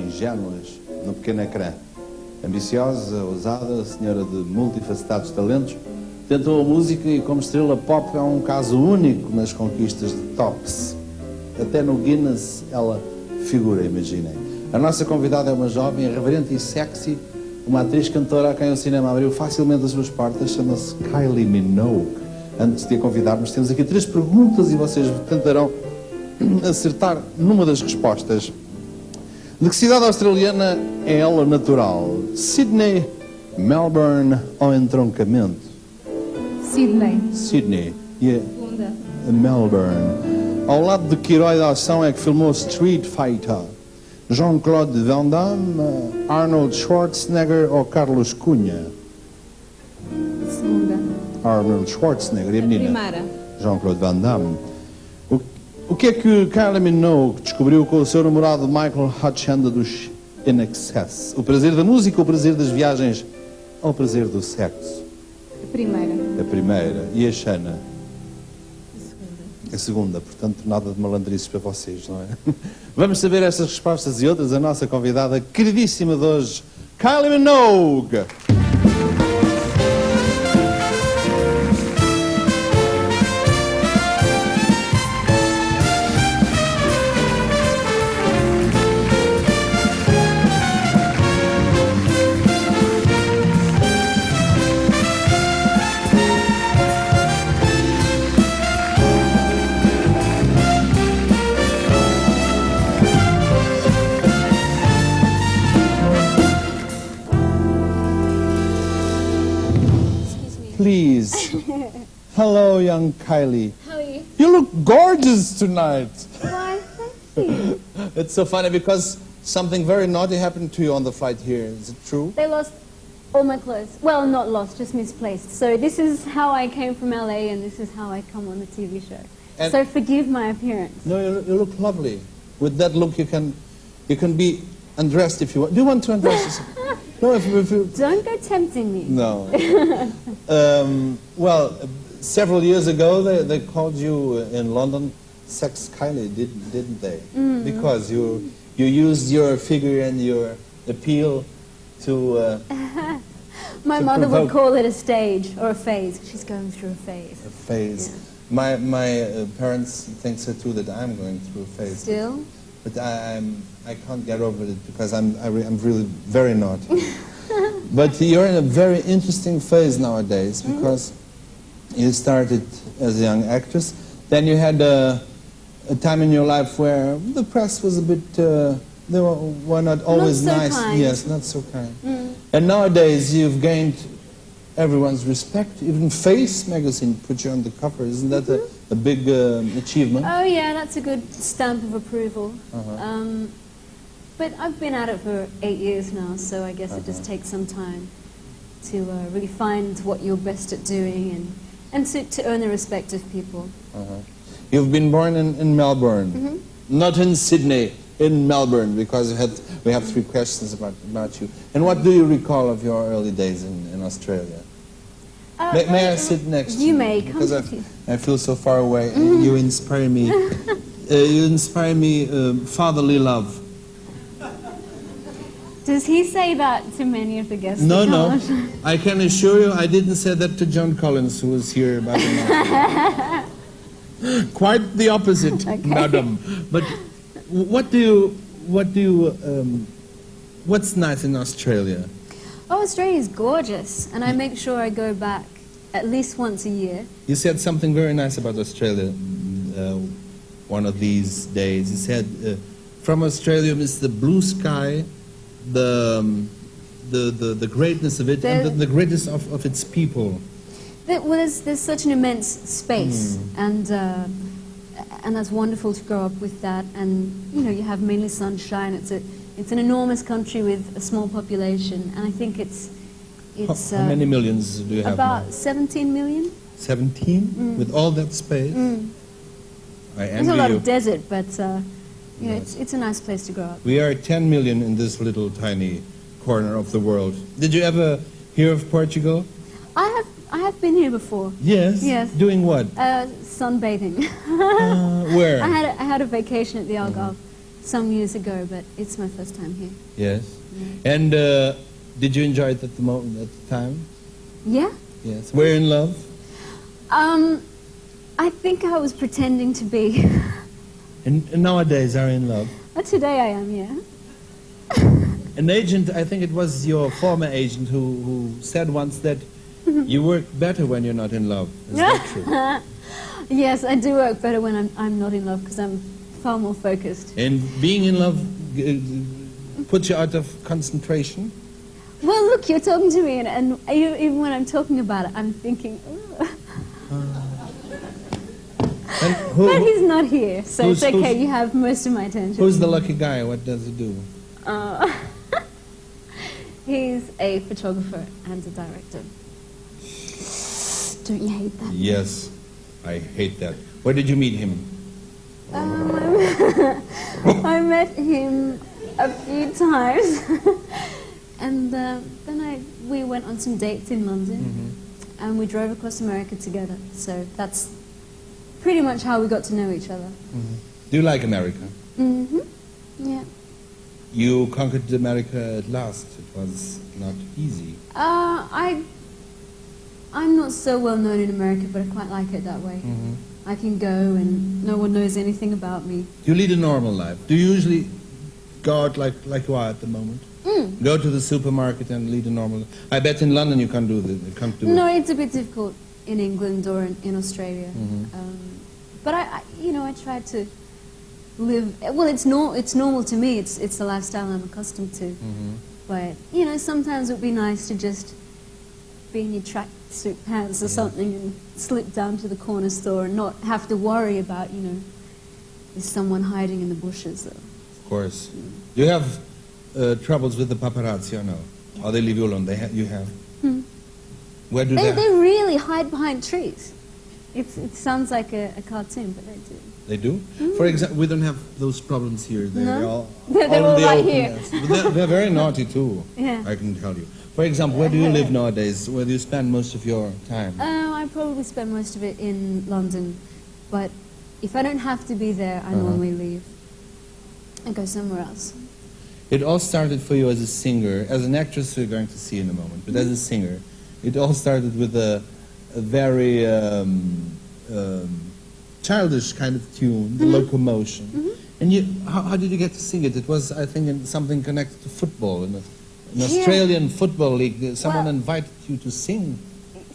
ingênuas no pequeno ecrã. Ambiciosa, ousada, senhora de multifacetados talentos, tentou a música e, como estrela pop, é um caso único nas conquistas de tops. Até no Guinness ela figura, imaginem. A nossa convidada é uma jovem, irreverente e sexy, uma atriz cantora a quem o cinema abriu facilmente as suas portas, chama-se Kylie Minogue. Antes de a convidarmos, temos aqui 3 perguntas e vocês tentarão acertar numa das respostas. De que cidade australiana é ela natural? Sydney, Melbourne ou entroncamento? Sydney. Sydney. Yeah. Segunda. Melbourne. Ao lado de que herói da ação é que filmou Street Fighter? Jean-Claude Van Damme, Arnold Schwarzenegger ou Carlos Cunha? Segunda. Arnold Schwarzenegger. E a menina? Primeira. Jean-Claude Van Damme. O que é que Kylie Minogue descobriu com o seu namorado Michael Hutchender dos In Excess? O prazer da música, o prazer das viagens ou o prazer do sexo? A primeira. A primeira. E a Xana? A segunda. A segunda. Portanto, nada de malandrices para vocês, não é? Vamos saber estas respostas e outras. A nossa convidada queridíssima de hoje, Kylie Minogue. Please. Hello, young Kylie. How are you? You look gorgeous tonight. Why, thank you. It's so funny because something very naughty happened to you on the flight here. Is it true? They lost all my clothes. Well, not lost, just misplaced. So this is how I came from LA and this is how I come on the TV show. And so forgive my appearance. no, you look lovely. With that look, you can be undressed if you want. Do you want to undress yourself? No, if you... Don't go tempting me. No. Well, several years ago, they called you in London Sex Kylie, didn't they? Mm. Because you used your figure and your appeal to... My to mother provoke. would call it a stage or a phase. She's going through a phase. A phase. Yeah. My parents think so too, that I'm going through a phase. Still? But I can't get over it because I'm really very naughty. But you're in a very interesting phase nowadays because you started as a young actress. Then you had a time in your life where the press was a bit, they were not always not so nice. kind. Yes, not so kind. And nowadays you've gained everyone's respect. Even Face magazine put you on the cover. Isn't that a big achievement? Oh yeah, that's a good stamp of approval. Uh-huh. But I've been at it for 8 years now, so I guess it just takes some time to really find what you're best at doing and to earn the respect of people. You've been born in Melbourne, not in Sydney, in Melbourne, because we have 3 questions about you. And what do you recall of your early days in Australia? May I sit next to you? You may. Because Come I feel so far away. And you inspire me. You inspire me fatherly love. Does he say that to many of the guests? No, that no. come? I can assure you I didn't say that to John Collins, who was here about a month. Quite the opposite, madam. But what's nice in Australia? Oh, Australia's gorgeous, and I make sure I go back at least once a year. You said something very nice about Australia one of these days. You said, from Australia is the blue sky, the greatness of it, and the greatness of its people. Well, there's such an immense space, and that's wonderful to grow up with that. And you know, you have mainly sunshine. It's an enormous country with a small population, and I think it's how many millions do you have about now? 17 million. 17 with all that space. I envy There's a lot you. of desert, but you know, it's a nice place to grow up. We are 10 million in this little tiny corner of the world. Did you ever hear of Portugal? I have been here before. Yes. Yes. Doing what? Sunbathing. Where? I had a vacation at the Algarve, some years ago, but it's my first time here. Yes. Yeah. And did you enjoy it at the moment, at the time? Yeah. Yes. Were you in love? I think I was pretending to be. And nowadays are you in love? But today I am, yeah. An agent, I think it was your former agent who said once that you work better when you're not in love. Is that true? Yes, I do work better when I'm not in love because I'm far more focused. And being in love puts you out of concentration? Well, look, you're talking to me, and even when I'm talking about it, I'm thinking, "Ugh." But he's not here, so it's okay. You have most of my attention. Who's the lucky guy? What does he do? He's a photographer and a director. Don't you hate that? Yes, I hate that. Where did you meet him? I met him a few times, and then we went on some dates in London, and we drove across America together. So that's pretty much how we got to know each other. Do you like America? Yeah. You conquered America at last. It was not easy. I'm not so well known in America, but I quite like it that way. I can go and no one knows anything about me. You lead a normal life. Do you usually go out like you are at the moment? Go to the supermarket and lead a normal life? I bet in London you can't do it. No, it's a bit difficult in England or in Australia. But I try to live. Well, it's normal to me. It's the lifestyle I'm accustomed to. But sometimes it would be nice to just be in your tracksuit pants or something and slip down to the corner store and not have to worry about is someone hiding in the bushes. Of course. Do you have troubles with the paparazzi or no? Yeah. Or they leave you alone? You have. Where do they? They really hide behind trees. It sounds like a cartoon, but they do. They do? For example, we don't have those problems here. They're all right here. But they're very naughty too, yeah. I can tell you. For example, where do you live nowadays? Where do you spend most of your time? I probably spend most of it in London, but if I don't have to be there, I normally leave and go somewhere else. It all started for you as a singer. As an actress, we're going to see in a moment, but as a singer, it all started with a very childish kind of tune, the Locomotion. And how did you get to sing it? It was, I think, something connected to football. In an Australian football league, someone invited you to sing.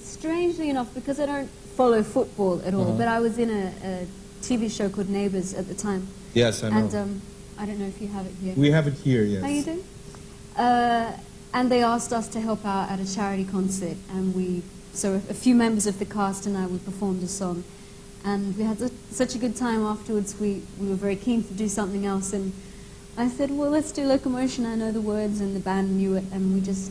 Strangely enough, because I don't follow football at all, but I was in a TV show called Neighbours at the time. Yes, I know. And I don't know if you have it here. We have it here, yes. How you do? And they asked us to help out at a charity concert, and so a few members of the cast and I, we performed a song. And we had such a good time afterwards, we were very keen to do something else. And I said, well, let's do Locomotion. I know the words and the band knew it, and we just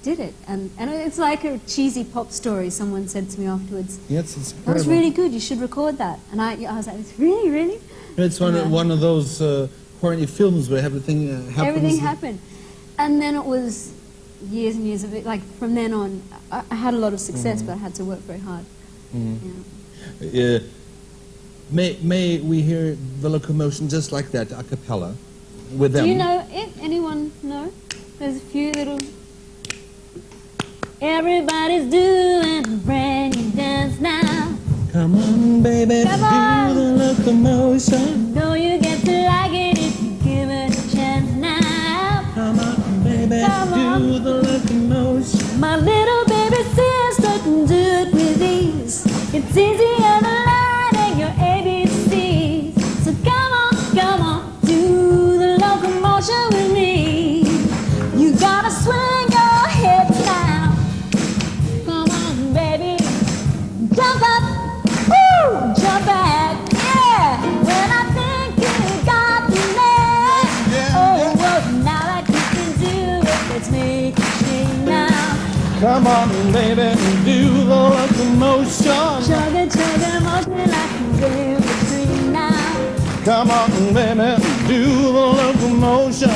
did it. And it's like a cheesy pop story, someone said to me afterwards. Yes, it's incredible. That was really good, you should record that. And I was like, really? It's one of those corny films where everything happens. Everything happened. And then it was years and years of it. Like, from then on, I had a lot of success, but I had to work very hard. May we hear the Locomotion just like that, a cappella, with them? Do you know it? Anyone know? There's a few little... Everybody's doing a brand new dance now. Come on, baby, Come on. do the Locomotion. Know you get to like it if you give it a chance now. Come on, baby, do the Locomotion. My little baby sister can do it with ease. It's easier than learning your ABCs. So come on, do the Locomotion with me. You gotta swing your hips now. Come on, baby, jump up, woo, jump back, yeah. When I think you got me there, oh, now that you can do it, let's make it change now. Come on, baby, do the Locomotion. Chugga, motion like a river stream now. Come on, baby, do the Locomotion.